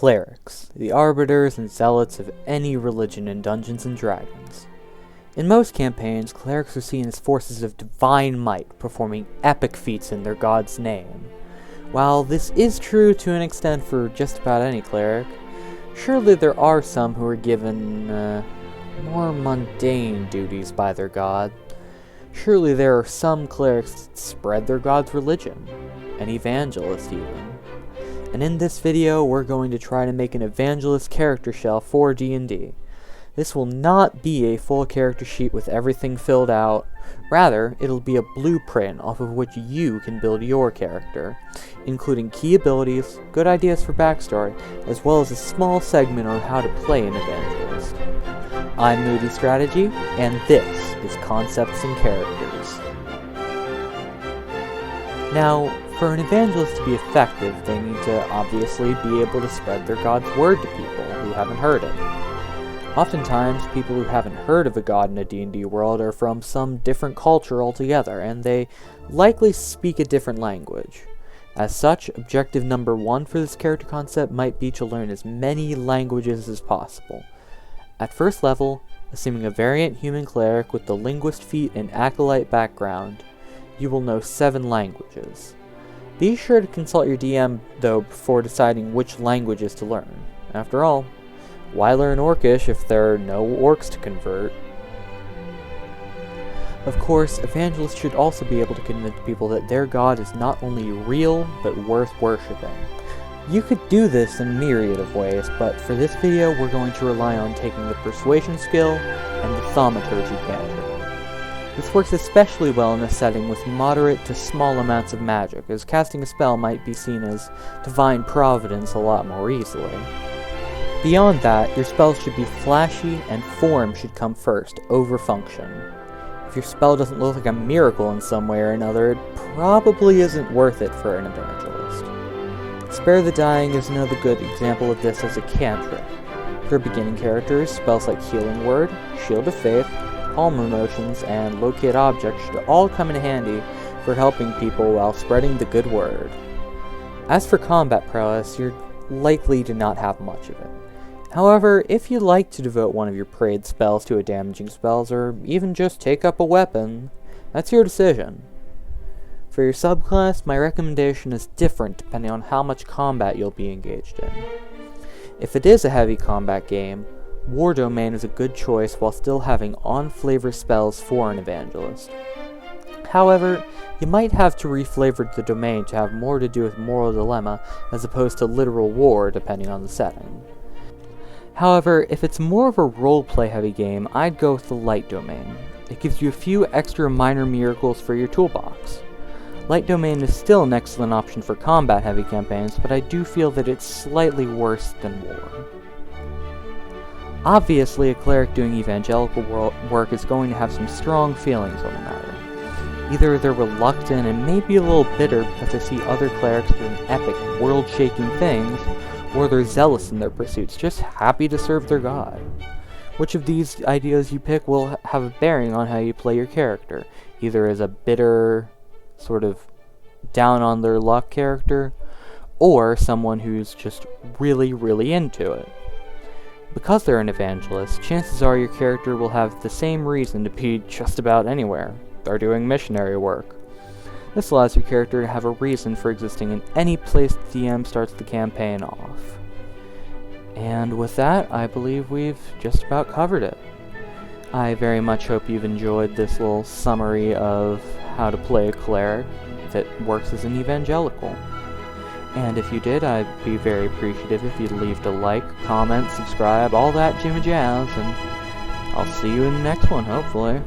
Clerics, the arbiters and zealots of any religion in Dungeons & Dragons. In most campaigns, clerics are seen as forces of divine might, performing epic feats in their god's name. While this is true to an extent for just about any cleric, surely there are some who are given, more mundane duties by their god. Surely there are some clerics that spread their god's religion, an evangelist even. And in this video, we're going to try to make an evangelist character shell for D&D. This will not be a full character sheet with everything filled out. Rather, it'll be a blueprint off of which you can build your character, including key abilities, good ideas for backstory, as well as a small segment on how to play an evangelist. I'm Moody Strategy, and this is Concepts and Characters. Now, for an evangelist to be effective, they need to obviously be able to spread their god's word to people who haven't heard it. Oftentimes, people who haven't heard of a god in a D&D world are from some different culture altogether, and they likely speak a different language. As such, objective number 1 for this character concept might be to learn as many languages as possible. At first level, assuming a variant human cleric with the linguist feat and acolyte background, you will know 7 languages. Be sure to consult your DM, though, before deciding which languages to learn. After all, why learn Orcish if there are no orcs to convert? Of course, evangelists should also be able to convince people that their god is not only real, but worth worshipping. You could do this in a myriad of ways, but for this video we're going to rely on taking the persuasion skill and the thaumaturgy cantrip. This works especially well in a setting with moderate to small amounts of magic, as casting a spell might be seen as divine providence a lot more easily. Beyond that, your spells should be flashy and form should come first, over function. If your spell doesn't look like a miracle in some way or another, it probably isn't worth it for an evangelist. Spare the Dying is another good example of this as a cantrip. For beginning characters, spells like Healing Word, Shield of Faith, Calm Emotions, and Locate Objects should all come in handy for helping people while spreading the good word. As for combat prowess, you're likely to not have much of it. However, if you'd like to devote one of your parade spells to a damaging spells, or even just take up a weapon, that's your decision. For your subclass, my recommendation is different depending on how much combat you'll be engaged in. If it is a heavy combat game, War Domain is a good choice while still having on-flavor spells for an evangelist. However, you might have to reflavor the domain to have more to do with moral dilemma as opposed to literal war depending on the setting. However, if it's more of a roleplay heavy game, I'd go with the Light Domain. It gives you a few extra minor miracles for your toolbox. Light Domain is still an excellent option for combat heavy campaigns, but I do feel that it's slightly worse than War. Obviously, a cleric doing evangelical work is going to have some strong feelings on the matter. Either they're reluctant and maybe a little bitter because they see other clerics doing epic, world-shaking things, or they're zealous in their pursuits, just happy to serve their god. Which of these ideas you pick will have a bearing on how you play your character, either as a bitter, sort of down-on-their-luck character, or someone who's just really, really into it. Because they're an evangelist, chances are your character will have the same reason to be just about anywhere. They're doing missionary work. This allows your character to have a reason for existing in any place the DM starts the campaign off. And with that, I believe we've just about covered it. I very much hope you've enjoyed this little summary of how to play a cleric that works as an evangelical. And if you did, I'd be very appreciative if you'd leave a like, comment, subscribe, all that jimmy jazz, and I'll see you in the next one, hopefully.